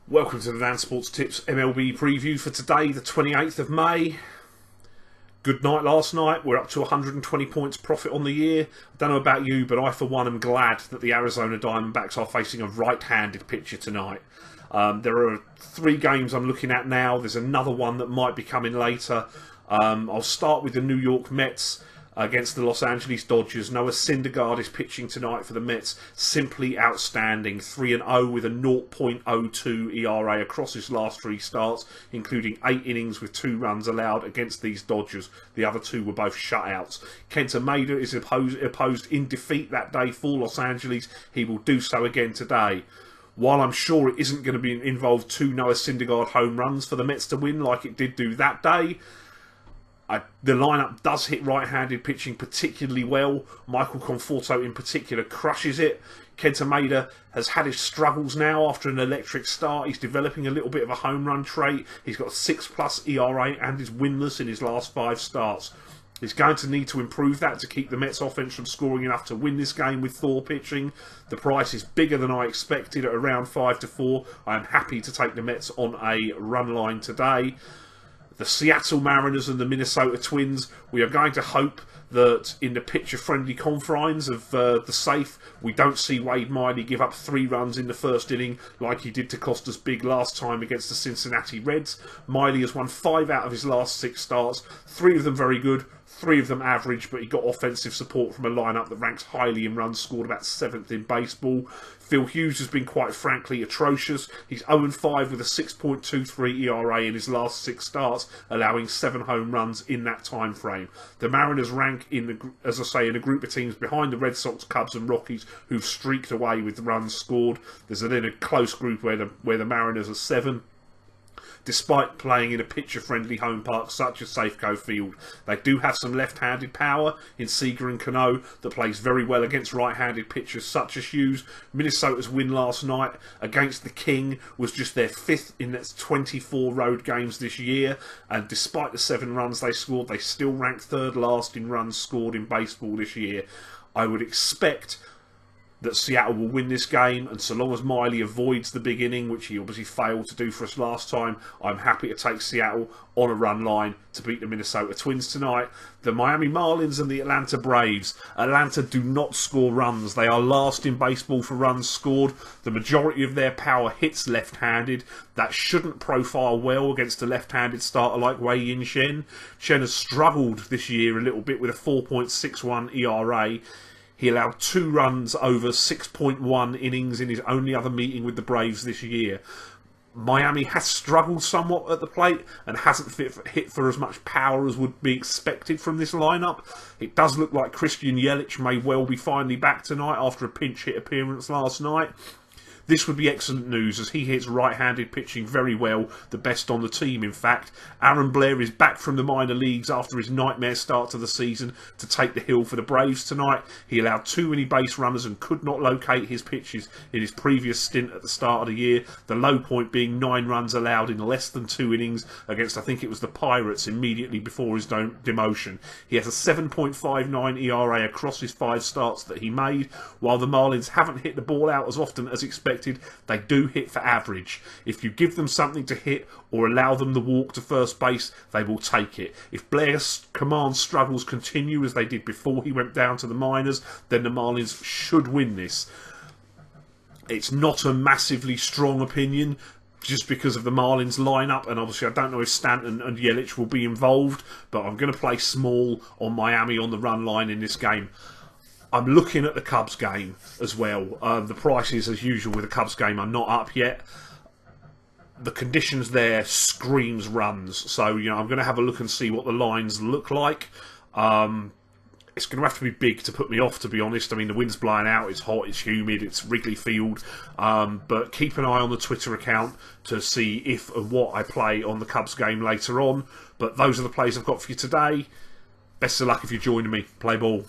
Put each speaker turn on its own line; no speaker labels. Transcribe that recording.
Welcome to the dansports.tips MLB Preview for today, the 28th of May. Good night last night. We're up to 120 points profit on the year. I don't know about you, but I for one am glad that the Arizona Diamondbacks are facing a right-handed pitcher tonight. There are 3 games I'm looking at now. There's another one that might be coming later. I'll start with the New York Mets against the Los Angeles Dodgers. Noah Syndergaard is pitching tonight for the Mets. Simply outstanding. 3-0 with a 0.02 ERA across his last 3 starts, including 8 innings with 2 runs allowed against these Dodgers. The other 2 were both shutouts. Kenta Maeda is opposed in defeat that day for Los Angeles. He will do so again today. While I'm sure it isn't going to involve 2 Noah Syndergaard home runs for the Mets to win like it did do that day, the lineup does hit right-handed pitching particularly well. Michael Conforto in particular crushes it. Kenta Maeda has had his struggles now after an electric start. He's developing a little bit of a home run trait. He's got a 6+ ERA and is winless in his last 5 starts. He's going to need to improve that to keep the Mets offense from scoring enough to win this game with Thor pitching. The price is bigger than I expected at around 5-4. I am happy to take the Mets on a run line today. The Seattle Mariners and the Minnesota Twins, we are going to hope that in the pitcher-friendly confines of the safe, we don't see Wade Miley give up 3 runs in the first inning like he did to cost us big last time against the Cincinnati Reds. Miley has won 5 out of his last 6 starts, 3 of them very good, 3 of them average, but he got offensive support from a lineup that ranks highly in runs scored, about 7th in baseball. Phil Hughes has been quite frankly atrocious. He's 0-5 with a 6.23 ERA in his last 6 starts, allowing 7 home runs in that time frame. The Mariners rank in a group of teams behind the Red Sox, Cubs and Rockies, who've streaked away with runs scored. There's then a close group where the Mariners are 7. Despite playing in a pitcher-friendly home park such as Safeco Field. They do have some left-handed power in Seager and Cano that plays very well against right-handed pitchers such as Hughes. Minnesota's win last night against the King was just their 5th in its 24 road games this year, and despite the 7 runs they scored, they still rank 3rd last in runs scored in baseball this year. I would expect that Seattle will win this game, and so long as Miley avoids the big inning, which he obviously failed to do for us last time, I'm happy to take Seattle on a run line to beat the Minnesota Twins tonight. The Miami Marlins and the Atlanta Braves. Atlanta do not score runs. They are last in baseball for runs scored. The majority of their power hits left-handed. That shouldn't profile well against a left-handed starter like Wei-Yin Shen. Shen has struggled this year a little bit with a 4.61 ERA. He allowed 2 runs over 6.1 innings in his only other meeting with the Braves this year. Miami has struggled somewhat at the plate and hasn't hit for as much power as would be expected from this lineup. It does look like Christian Yelich may well be finally back tonight after a pinch hit appearance last night. This would be excellent news as he hits right-handed pitching very well, the best on the team in fact. Aaron Blair is back from the minor leagues after his nightmare start to the season to take the hill for the Braves tonight. He allowed too many base runners and could not locate his pitches in his previous stint at the start of the year, the low point being 9 runs allowed in less than 2 innings against, I think it was the Pirates, immediately before his demotion. He has a 7.59 ERA across his 5 starts that he made. While the Marlins haven't hit the ball out as often as expected, they do hit for average. If you give them something to hit or allow them the walk to first base, they will take it. If Blair's command struggles continue as they did before he went down to the minors, then the Marlins should win this. It's not a massively strong opinion just because of the Marlins lineup, and obviously I don't know if Stanton and Yelich will be involved, but I'm going to play small on Miami on the run line in this game. I'm looking at the Cubs game as well. The prices, as usual with the Cubs game, are not up yet. The conditions there screams runs. So, I'm going to have a look and see what the lines look like. It's going to have to be big to put me off, to be honest. I mean, the wind's blowing out, it's hot, it's humid, it's Wrigley Field. But keep an eye on the Twitter account to see if and what I play on the Cubs game later on. But those are the plays I've got for you today. Best of luck if you're joining me. Play ball.